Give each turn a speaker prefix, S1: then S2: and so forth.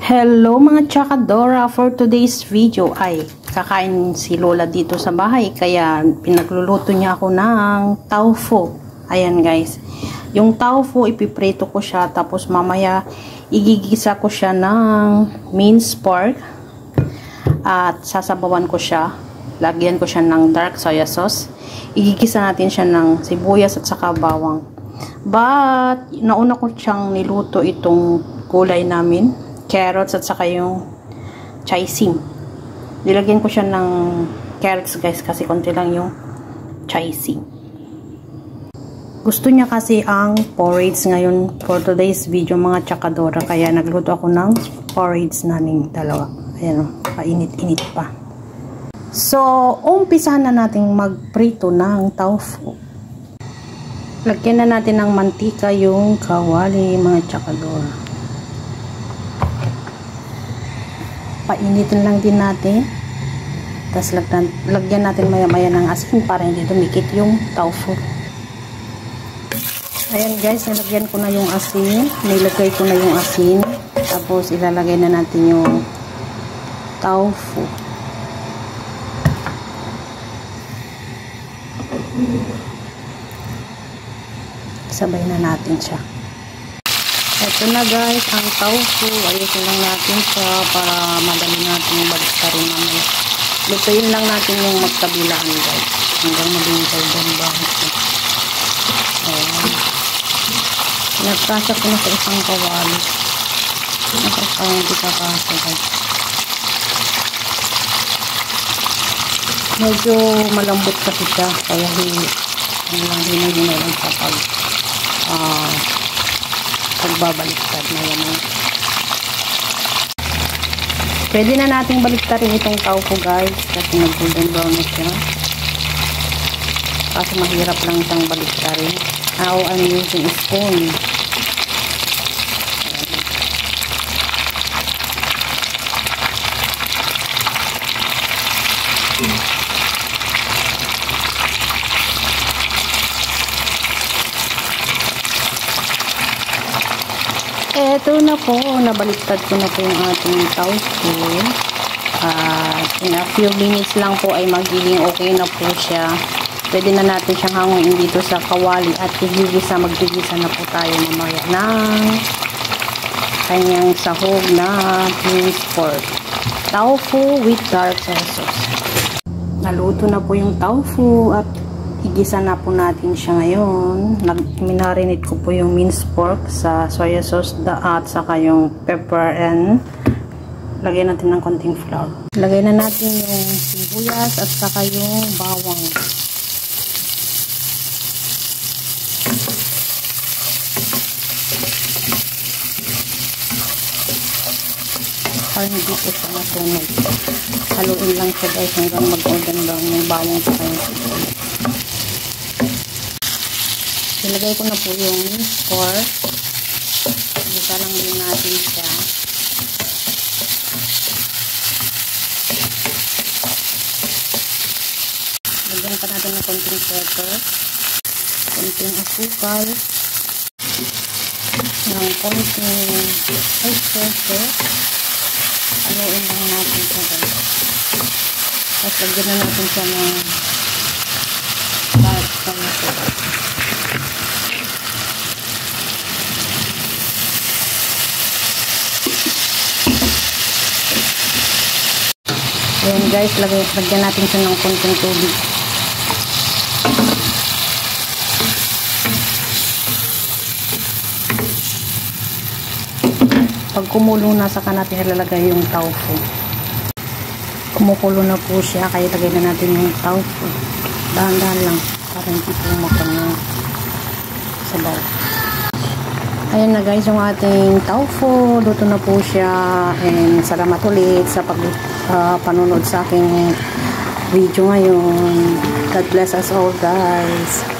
S1: Hello mga Chakadora, for today's video ay kakain si Lola dito sa bahay kaya pinagluluto niya ako ng tofu. Ayan guys, yung tofu ipiprito ko siya tapos mamaya igigisa ko siya ng minced pork at sasabawan ko siya, lagyan ko siya ng dark soya sauce, igigisa natin siya ng sibuyas at saka bawang. But nauna ko siyang niluto itong gulay namin, carrots at saka yung chaisim. Nilagyan ko siya ng carrots guys kasi konti lang yung chaisim. Gusto niya kasi ang porridge ngayon for today's video mga Chakadora, kaya nagluto ako ng porridge naming dalawa. Ayan o, painit-init pa. So, umpisahan na natin magprito ng tofu. Lagyan na natin ng mantika yung kawali mga Chakadora. Painitin lang din natin. Tapos lagyan natin maya-maya ng asin para hindi dumikit yung tofu. Ayan guys, nilagyan ko na yung asin. Nilagay ko na yung asin. Tapos ilalagay na natin yung tofu. Sabay na natin siya. Ito na guys, ang tofu. Ayusin lang natin siya para madali natin baliktarin naman. Lutuin lang natin yung magkabilaan guys. Hanggang maging golden brown siya. Ayan. Nagkasya ko na sa isang kawali. Nakasaya hindi kakasya guys. Medyo malambot kasi siya. Kaya hinay lang sa pagbabaliktad na yan. Pwede na nating baliktarin itong tofu guys kasi nag-golden brown na siya. Kasi mahirap lang siyang baliktarin. Now I'm using a spoon. Eto na po, nabaliktad ko na po yung ating tofu. In a few minutes lang po ay magiging okay na po siya. Pwede na natin siyang hanguin dito sa kawali at magigisa na po tayo mamaya ng kanyang sahog na minced pork. Tofu with dark soy sauce. Naluto na po yung tofu at igisa na po natin siya ngayon. Minarinate ko po yung minced pork sa soya sauce at saka yung pepper and lagyan natin ng konting flour. Lagay na natin yung sibuyas at saka yung bawang. Para hindi po siya matunog. Haluin lang siya guys hanggang mag-golden brown yung bawang sa kanyang sibuyas. Ilagay ko na po yung minced pork. Igisa lang din natin siya. Lagyan pa natin ng konting pepper, konting asukal, ng konting ice pepper. Haluin lang natin siya guys. Tapos lagyan na natin siya ng dark soy sauce. Ayan guys, lagyan natin siya ng konting tubig. Pag kumulo na, saka natin ilalagay yung tofu. Kumukulo na po siya, kaya lagay na natin yung tofu. Dahan-dahan lang, para hindi po makan yung sabaw. Ayan na guys, yung ating tofu. Luto na po siya. And salamat ulit sa panonood sa aking video ngayon. God bless us all guys.